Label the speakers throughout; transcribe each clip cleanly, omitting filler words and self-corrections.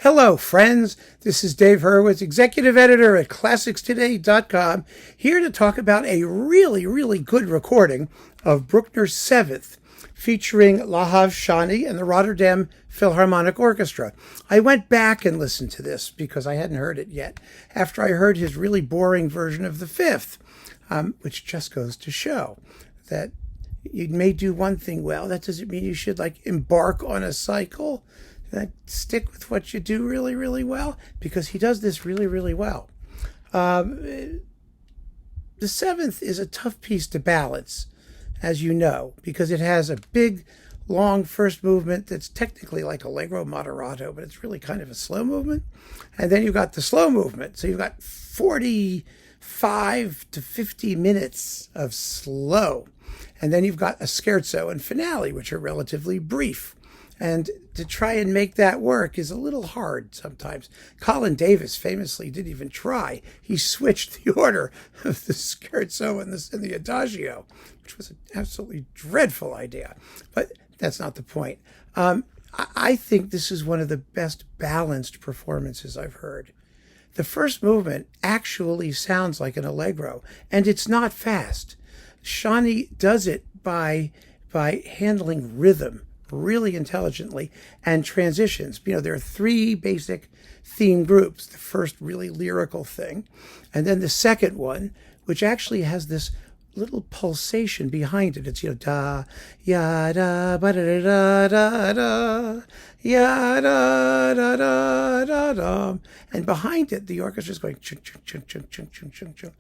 Speaker 1: Hello, friends. This is Dave Hurwitz, executive editor at ClassicsToday.com, here to talk about a really good recording of Bruckner's Seventh, featuring Lahav, Shani, and the Rotterdam Philharmonic Orchestra. I went back and listened to this because I hadn't heard it yet, after I heard his really boring version of the Fifth, which just goes to show that you may do one thing well. That doesn't mean you should embark on a cycle. Stick with what you do really well, because he does this really well. The Seventh is a tough piece to balance, as you know, because it has a big, long first movement that's technically like allegro moderato, but it's really kind of a slow movement. And then you've got the slow movement. So you've got 45 to 50 minutes of slow. And then you've got a scherzo and finale, which are relatively brief. And to try and make that work is a little hard sometimes. Colin Davis famously didn't even try. He switched the order of the scherzo and the adagio, which was an absolutely dreadful idea. But that's not the point. I think this is one of the best balanced performances I've heard. The first movement actually sounds like an allegro, and it's not fast. Shani does it by handling rhythm really intelligently and transitions. There are three basic theme groups. The first really lyrical thing, and then the second one, which actually has this little pulsation behind it. It's da ya da ba da da da da ya da da da da da, and behind it the orchestra is going chung chung chung chung chung chung chung chung.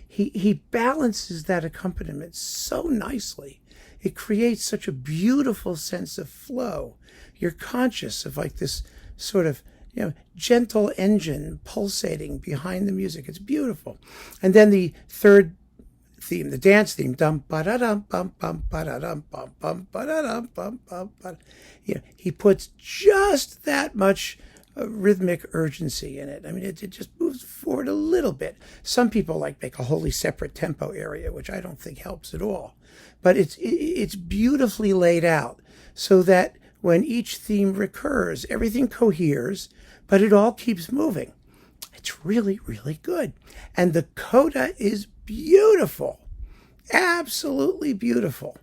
Speaker 1: He balances that accompaniment so nicely. It creates such a beautiful sense of flow. You're conscious of this sort of gentle engine pulsating behind the music. It's beautiful. And then the third theme, the dance theme, dum ba da dum bum bum ba da dum bum bum ba da dum bum bum ba. He puts just that much rhythmic urgency in it. It just moves forward a little bit. Some people make a wholly separate tempo area, which I don't think helps at all. But it's beautifully laid out so that when each theme recurs, everything coheres, but it all keeps moving. It's really good. And the coda is beautiful, absolutely beautiful.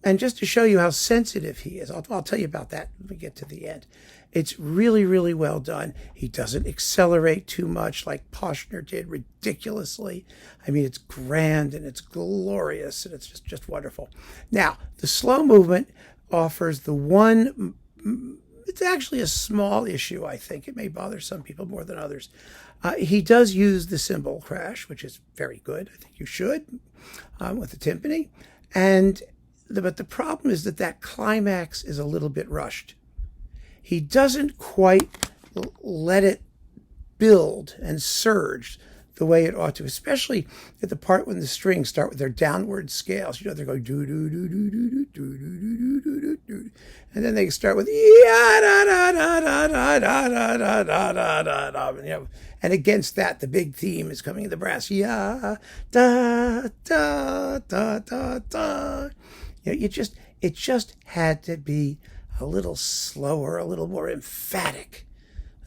Speaker 1: And just to show you how sensitive he is, I'll tell you about that when we get to the end. It's really well done. He doesn't accelerate too much like Poshner did ridiculously. It's grand and it's glorious and it's just wonderful. Now, the slow movement offers the one, it's actually a small issue, I think. It may bother some people more than others. He does use the cymbal crash, which is very good. I think you should, with the timpani. But the problem is that climax is a little bit rushed. He doesn't quite let it build and surge the way it ought to, especially at the part when the strings start with their downward scales. They're going do do do do do do do do do do do, and then they start with ya da da da da da da da da da da da. And against that, the big theme is coming in the brass. Ya da da da da da. It just had to be a little slower, a little more emphatic.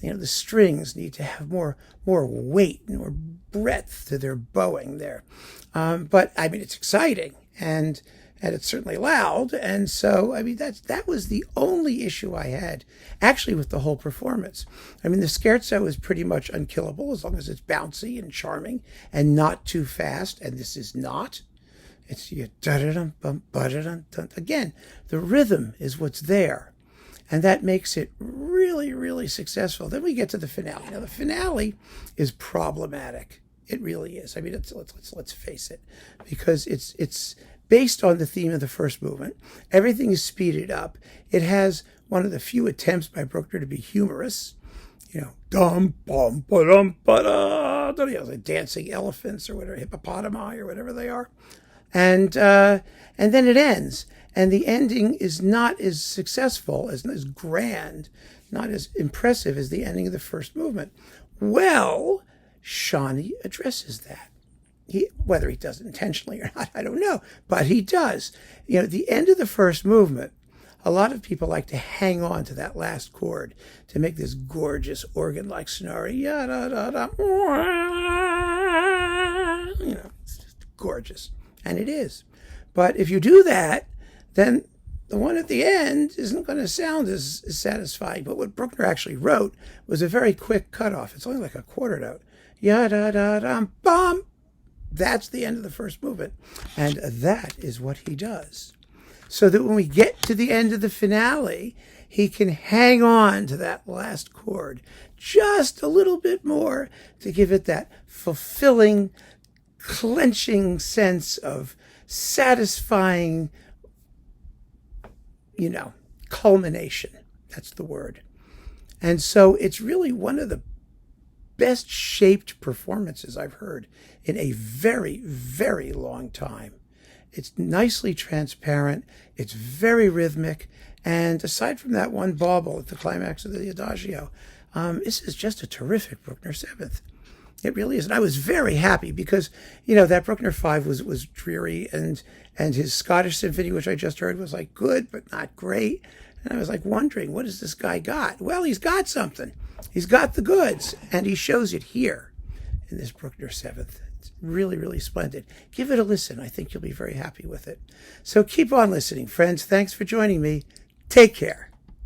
Speaker 1: The strings need to have more weight, more breadth to their bowing there. But it's exciting and it's certainly loud. And so, that was the only issue I had actually with the whole performance. The scherzo is pretty much unkillable as long as it's bouncy and charming and not too fast. And this is not. It's da-da-dum, bum, ba-da-dum, dum. Again, the rhythm is what's there. And that makes it really successful. Then we get to the finale. Now, the finale is problematic. It really is. Let's face it, because it's based on the theme of the first movement. Everything is speeded up. It has one of the few attempts by Bruckner to be humorous. Dum bum ba dum ba da. Like dancing elephants or whatever, hippopotami or whatever they are. And then it ends. And the ending is not as successful, as grand, not as impressive as the ending of the first movement. Well, Shani addresses that. Whether he does it intentionally or not, I don't know, but he does. The end of the first movement a lot of people like to hang on to that last chord to make this gorgeous organ-like sonata. It's just gorgeous. And it is. But if you do that, then the one at the end isn't going to sound as satisfying. But what Bruckner actually wrote was a very quick cutoff. It's only like a quarter note. Ya-da-da-dum-bum. That's the end of the first movement. And that is what he does. So that when we get to the end of the finale, he can hang on to that last chord just a little bit more to give it that fulfilling, clenching sense of satisfying, culmination. That's the word. And so it's really one of the best shaped performances I've heard in a very, very long time. It's nicely transparent. It's very rhythmic. And aside from that one bauble at the climax of the Adagio, this is just a terrific Bruckner seventh. It really is. And I was very happy because, that Bruckner 5 was dreary, and his Scottish Symphony, which I just heard, was like good, but not great. And I was like wondering, what has this guy got? Well, he's got something. He's got the goods, and he shows it here in this Bruckner 7th. It's really, really splendid. Give it a listen. I think you'll be very happy with it. So keep on listening, friends. Thanks for joining me. Take care.